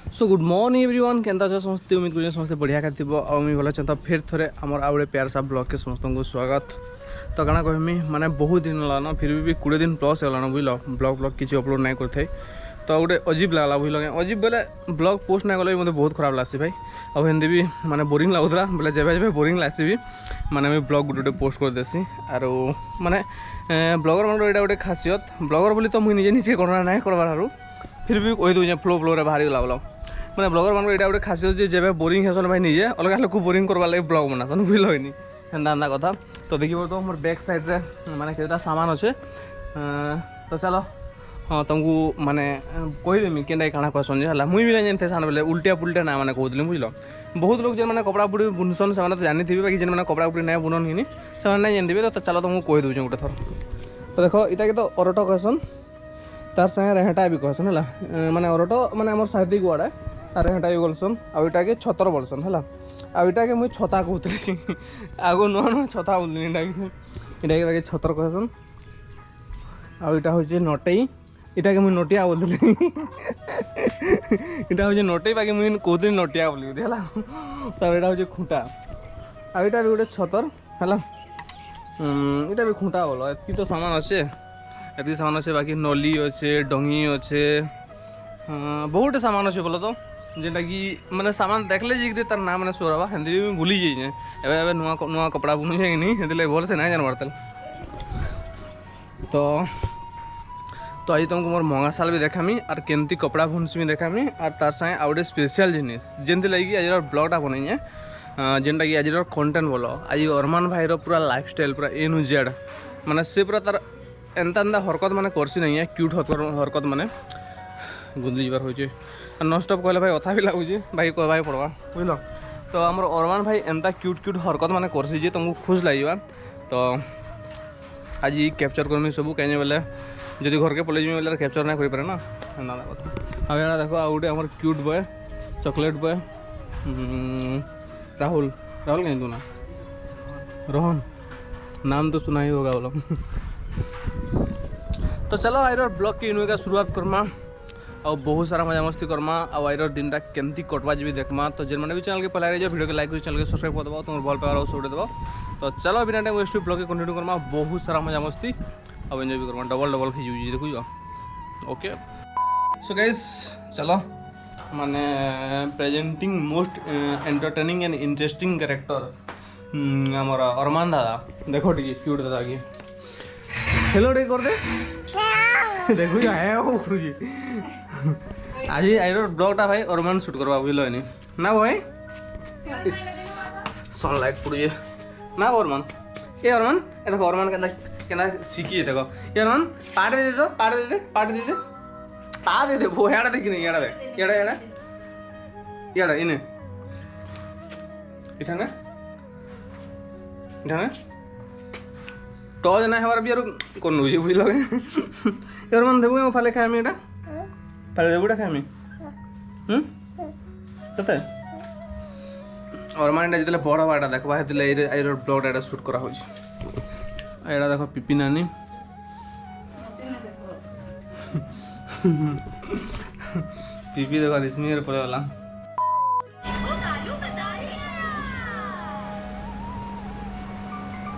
So good morning everyone Kenta समस्ते उम्मीद करें समस्ते बढ़िया खाती मुझे भल अच्छा तो फिर थे आमर आउ प्यार सा ब्लॉग के समस्त को स्वागत। तो कଣା कहमी माने बहुत दिन है फिर भी 20 दिन प्लस है बुझल ब्लॉग किसी अपलोड नहीं करते तो गोटे अजीब लगला बुझल अजीब बोले ब्लॉग पोस्ट नहीं कले मतलब बहुत खराब लगे भाई और हिंदी भी माने बोरिंग लगुला बोले जब जब बोरिंग लसी भी माने मैं ब्लॉग गोटे पोस्ट कर देसी आर माने ब्लॉगर मान यहाँ गोटे खासियत ब्लॉगर बोली तो मुझे निजे निजे करना नहीं करवार फिर भी कही दूँ फ्लो फ्लो बाहरी गला बोला मैंने ब्लॉगर मान यहाँ गोटे खासियत जब बोरिंग हेसन भाई निजे अलग लोग बोरिंग करवा लगे ब्लॉग बनासन बुझल हनी हेन्दा हेन्दा कथा तो देखिए तो मोर बैक साइड रे माने केटा सामान अच्छे तो चलो हाँ तुमको माने कहीदेमी के काଣା कहसन है मुई भी नहीं जानते सान बेले उल्टिया पुल्टिया ना मैंने कहूली बुझल बहुत लोग जो कपड़ा पुड़ी बुनसन से तो जानी थी बाकी जो कपड़ा पुड़ी नहीं बुनन हिनी से नहीं जानते तो चलो तुमको कही दूँ गोटे थर तो देख इटा के तो अरट कहसन तार संगे रेहटा भी कहसन है माने अरट माने आम साहित्य गुआड़ा और रेहटा भी बोलसन आटा के छतर बोलसन है आटा के मुझे छता कहती आगो नुआ नुआ छता बोलती इटा के छतर कहसन आटा हूँ नटई इटा के मुझे नटिया बोलती इटा हूँ नटई बाकी मुझे कहती नटिया बोली है तो यहाँ हूँ खुंटा आ यहाँ भी गोटे छतर है यहाँ भी खुंटा बोल एति तो सामान अच्छे एति सामान अच्छे बाकी नली अच्छे डंगी अच्छे बहुत सामान अच्छे बोल तो जेटा कि मैंने सामान देखले जी तार ना मैंने सोरवा हिंदी भी भूली जाइए एवं नुआ नुआ कपड़ा बुनु है कि नहीं भल से नहीं जानवर तो आज तुमको मोर मंगा साल भी देखामी और केमती कपड़ा बुनसी भी देखामी और तार संगे आउ गोटे स्पेशल जिनिस जेमती लगी आज ब्लॉगटा बनई जेनटा कि आज कंटेंट बोल आज अरमान भाईर पूरा लाइफस्टाइल पूरा ए टू जेड माने से पूरा तार एंता एंता हरकत माने करसी नहीं है क्यूट हरकत माने गुंदी जीवार हो नन स्टॉप कहले भाई अथा भी लगुच भाई कहवाई पड़वा बुझल तो आम अरमान भाई एंता क्यूट क्यूट हरकत माने करसी जे तुमको खुश लगे तो आज कैप्चर करमी सब कहीं बोले जदि घर के पलि बोले कैप्चर नहीं कर पारे ना कथा यहाँ देख आ गए आम cute boy chocolate boy Rahul Rahul कहीं तू ना रोहन नाम तो सुना ही होगा बोलो तो चलो आइर ब्लॉग के इनू का शुरुआत करमा और बहुत सारा मजा मस्ती करमा और आइर दिन टा केमती कटवा जी देखमा तो जेन मैंने भी चैनल के पहले रही वीडियो के लाइक चैनल के सब्सक्राइब कर देव तुम भल पावर सब देव तो चलो बिना टाइम वेस्ट ब्लॉग के कंटिन्यू करमा बहुत सारा मजा मस्ती और एंजॉय भी करमा डबल डबल खींच देखो ओके सो गाइस चलो माने presenting most entertaining and interesting character हमारा अरमान दादा देखो टी क्यूट दादा की हेलो टे कर दे देखो आज आइर ब्लॉगटा भाई अरमान शूट करवा बुझल है ना भाई सनलाइट पड़े ना अरमान ए अरमान ए देखो अरमान के शिखी देखो ये अरमान पार्ट दे दो पार्ट दे दे वो याड़ा देखी नहीं याड़ा याड़ा याड़ा याड़ा इन्हें इठाने इठाने टॉज ना हमारा भी यार कौन नुजी बुझल यार मन देबो मैं फाले खामी एटा फाले देबोटा खामी कते और माने जतले बड़ बाटा देखबा हेतले आइर ब्लॉग एटा शूट करा होई एटा देखो पिपी नानी पिपी देखो रिश्मी रे पड़े वाला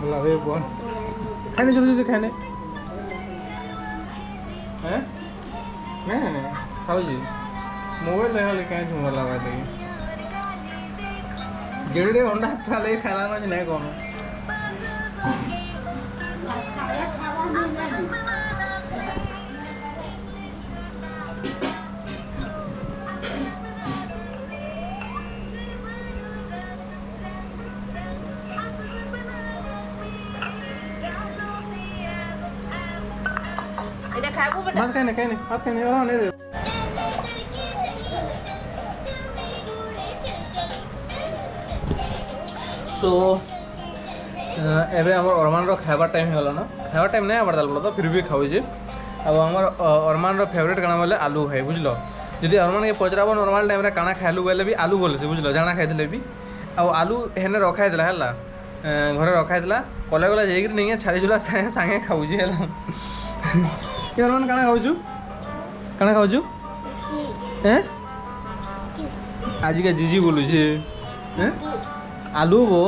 बोला वे बोल खाने जल्दी जल्दी खाने हैं नहीं खाओ जी मोबाइल देखा ले कहीं झुमर लगा देगी जेड़े अंडा खा ले खाला ना नहीं कौन मत खाने हाथ खाने हाँ नहीं दे सो एवं अरमान खाइबार टाइम होगा ना खाइबार टाइम नहीं आबार दाल तो फिर भी खाऊ अब आम अरमान फेवरेट काना बोले आलू भाई बुझल जदि अरमान के पचराब नॉर्मल टाइम काना खाइलु बोले भी आलू बोले बुझल जाना खाई भी आलू हेने रखाई है घरे रखाई कले गला जाइए नहीं छाड़ी जुला सांगे खाऊ है अरमान काना खाऊ काना खाऊ हैं आज का जीजी बोलू छे हैं आलू वो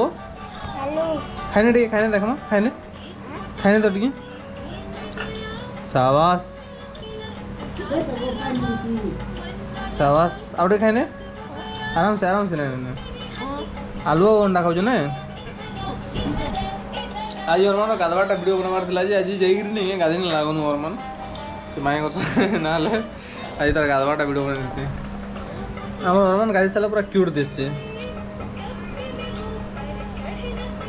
खाने टे खाने देखो ना खाने तो टिके शाबाश शाबाश आउटे खाने आराम से ले आलू और अंडा खाऊ ना आज और गाधवाटा वीडियो बनवार थिला जे आज जाई नहीं गाधी नहीं लागन और मन से माई कर ना ले आज तार गाधवाटा वीडियो बना देते আমার নরমান গাড়ি চালা পুরা কিউট দিচ্ছে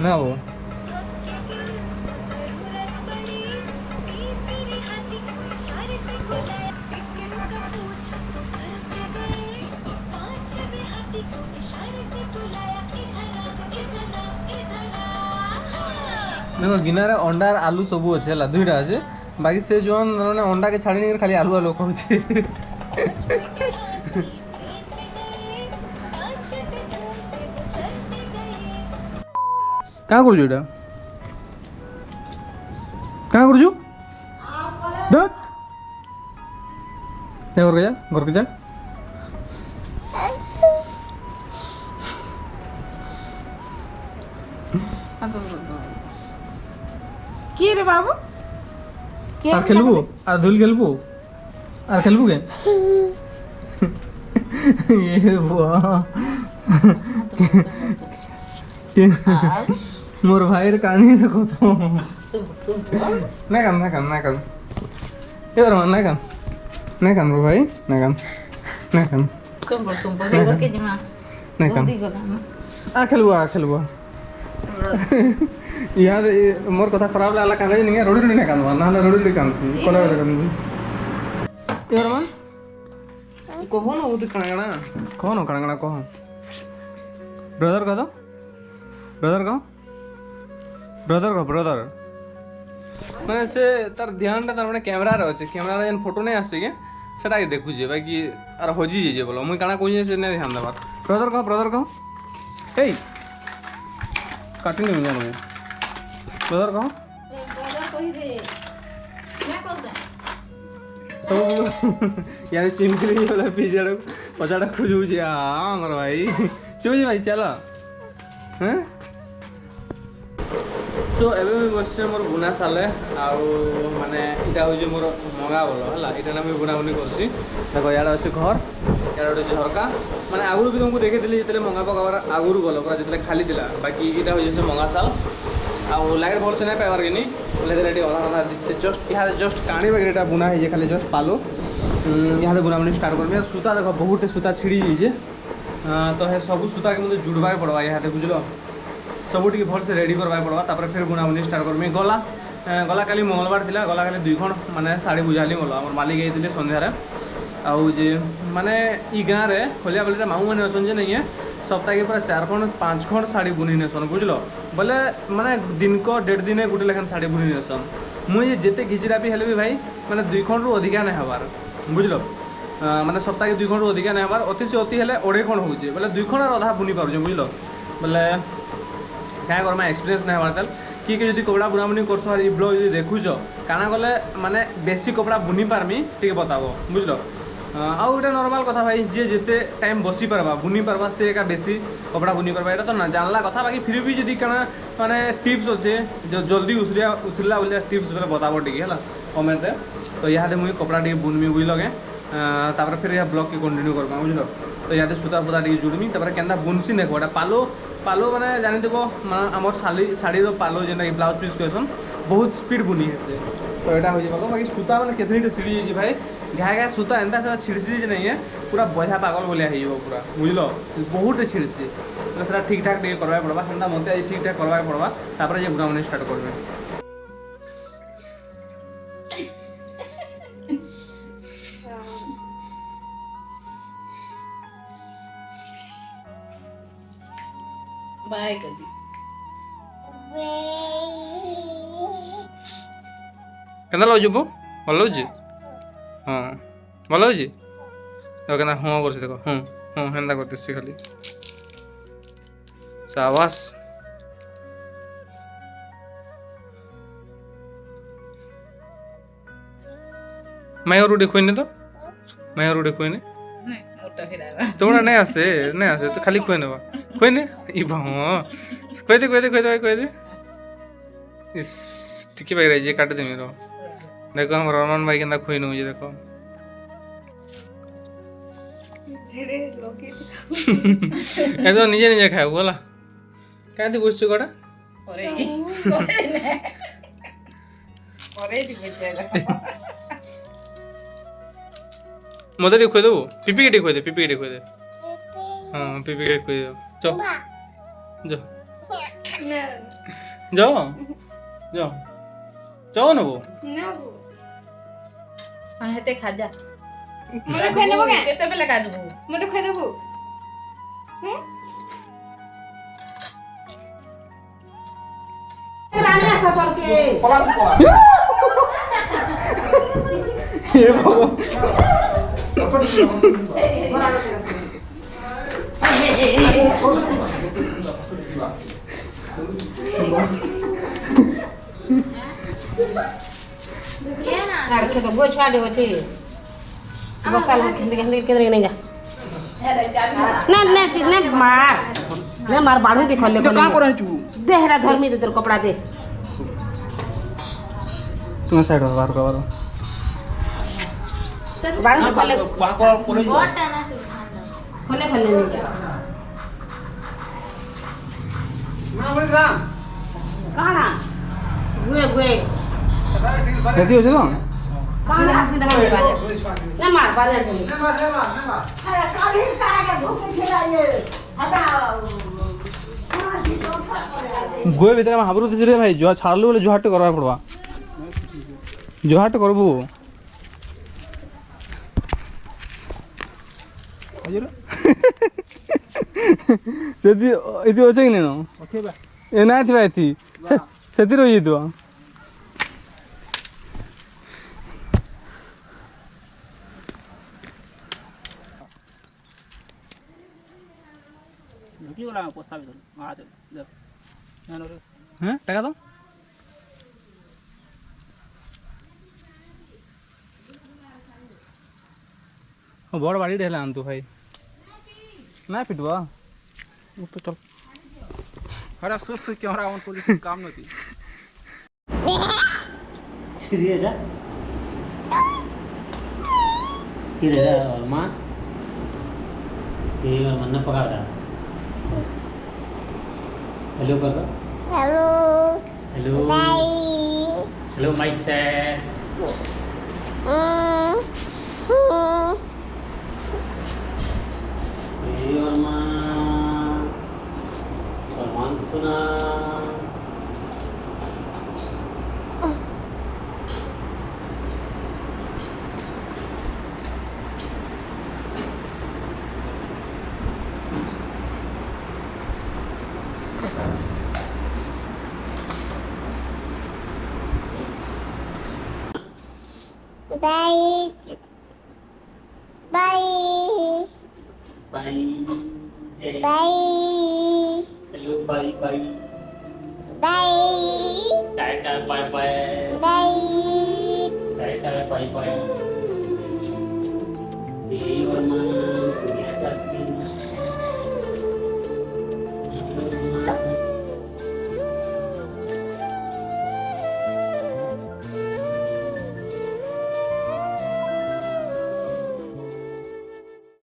না ও देखो गिनारे अंडा और आलू सब अच्छे है दुईटा अच्छे बाकी से जो अंडा के छाड़ी नहीं खाली आलू आलू खाऊे क्या करूँ एटा क्या करूँ दट घर के जा কি রে বাবু আর খেলবো আর ধুল খেলবো আর খেলবো কে ये बुआ मोर भाईर कानी देखो तो ना काम ये रो ना काम रो भाई ना काम तुम के जमा ना काम आ खेलबो याद मोर कथा खराब लागला काने नहीं रोडी नहीं कांदवा ना रोडी कांसी कोला कांदी ये रो मन कहो ना उठ कणगणा कहो ब्रदर कहो ब्रदर माने से तार ध्यान तार माने कैमरा रे अछि कैमरा रे जन फोटो नहीं आसे के सेटा के देखु जे बाकी आर होजी जे बोलो मुई काना कोइ से नहीं ध्यान देबार ब्रदर कहो ए काटिंग नहीं जानो ब्रदर कहो कहि दे मैं कहू दे सब यार चिमकली वाला पिजाड़ पचाड़ा खुजू जे हमर भाई चुजी भाई चलो हैं सो एबे मैं बससे मोर बुना साले आउ माने इटा हो जे मोर मंगा बोलो हला इटा ना मैं बुना बुनी करसी देखो यार अछि घर यार ओटे झरका माने आगुरु भी तुमको देखे दिली जतले मंगा पकावर आगुरु गलो पूरा जतले खाली दिला बाकी इटा हो जे मंगा साल आउ लाइट भल से नहीं पाइबार कि नहीं बोले रेडी अधा दिससे जस्ट यहाँ जस्ट काणी बगैर बुना है खाली जस्ट पालो यहाँ बुना बुनी स्टार्ट कर सूता देखो बहुत सूता छिड़ी जाइए तो है सब सूता के मुझे जुड़वा पड़वा यहाँ बुझल सब टी भल से रेडी करवा पड़वा तापर फिर बुना बुनी स्टार्ट करमी गला काली मंगलवार थिला गला काली 2 खंड माने साड़ी बुझाली मोला आम मालिक आइले संध्यारे आउ जे माने ई गाँव में खोलिया बोलिया मामू मैंने अच्छे नहीं है सप्ताह के पूरा 4 खंड 5 खंड साड़ी बुनी नेसन बुझल बोले माने दिन को 1.5 दिन गोटे लेखान साड़ी बुनी नेसन मुझे जिते घिचरापी हेले भी भाई माने 2 खंड रु अधिका नहीं हबार बुझल माने सप्ताह के 2 खंड रु अधिका नहीं हबार अति से अति हेले 2.5 खंड होचे बोले 2 खंड अधा बुनी पारुचे बुझल बोले क्या करमा एक्सपीरियंस नहीं हबार ताल कि जदि कपड़ा बुना बुनी करस और ब्लॉग जदि देखुच काना गले माने बेसी कपड़ा बुनी पारमी टिके बताबो बुझल आउ एटा नॉर्मल कथा भाई जे जिते टाइम बसी पारबा बुनी पारबा से एका बेसी कपड़ा बुनी पारबा एटा तो ना जानला कथा बाकी फिर भी जदि काना माने टिप्स अच्छे जो जल्दी उसरला बोले टिप्स बोले बताबो टिके हला कमेंट रे तो यहाँ मुई कपड़ा टिके बुनमी बुझ लगे तापर फिर यह ब्लॉग के कंटिन्यू करबा बुझल तो यहाँ सूता फुता टिके जुड़मी तापर केनता बुनसी देखो एटा पालो माने जानि देबो हमर साड़ी पालो जेना ब्लाउज पीस कहसन बहुत स्पीड बुनी है तो यहाँ हो जाए बाकी सूता मैंने केतनी छिड़ी जाइए भाई घाए सूता एंता से छिड़सी जे नहीं है पूरा बढ़िया पागल बोलिया हो पूरा बुझल बहुत छिड़सी मतलब सेटा ठीक ठाक टे करवा पड़वा सेटा मत ठीक ठाक करवा पड़वा तापर जे बुना बुनी स्टार्ट करबे बाय कर दी केना लाउजु बो भल लाउजि हां भल लाउजि तो केना हां करछि देखो हां हेंदा करतेछि खाली शाबाश मैं और देखोइने तो मैं और देखोइने नहीं मोटा फिरा তোমরা नहीं आसे तो खाली खोई नेबा खोई ने ई भा खोई दे इस टिकी भाई ये काट दे मेरो देखो हम रमन भाई केंदा खोई नु ये देखो ऐसा निजे खाए बोला क्या थी बुझ चुका मदर टी खोई दो पीपी के खोई दे हाँ पीपी के खोई दो जाओ जाओ जाओ जाओ ना वो हां हेते खा जा मते खोइ देबो के केते बेला का दबो मते खोइ देबो रानिया सतर के ये बाबा ये ना आके तो गो छाडे होते बस्ता ला केंद्र नहीं जा ना मार बाढ़ू के खोले का करे छु देहरा धर्मी दे तेरे कपड़ा दे तुम साइड बाहर का बाहर बाढ़ू के खोले गोटा ना से खोले नहीं जा कहां गुए यदि हो छ तो कहां हाथ में लगा ना मार बाले अरे काली कहा के भूखे खिलाइए हटा गोए भीतर में हाबरू दिसरे भाई जो छाड़लु बोले जोहाट करबा पड़बा जोहाट करबू सेति इति होछ कि नै ओके बा ए ना थी भाई थी सेति रही तो ढुकी वाला पोस्ता भी आ दे हैं टाका दो बड़ बाड़ी ढेला आन तू भाई ना पिटवा ऊपर चल हरा सोच से कैमरा ऑन पुलिस काम नती सीरियस है सीरियस है और मां ये और मन पका रहा हेलो कर रहा हेलो हेलो माइक से ये और मान सुना Bye. Bye. Bye Bye. Hello bye bye Bye. Tata bye bye Bye. Tata bye bye ये और मां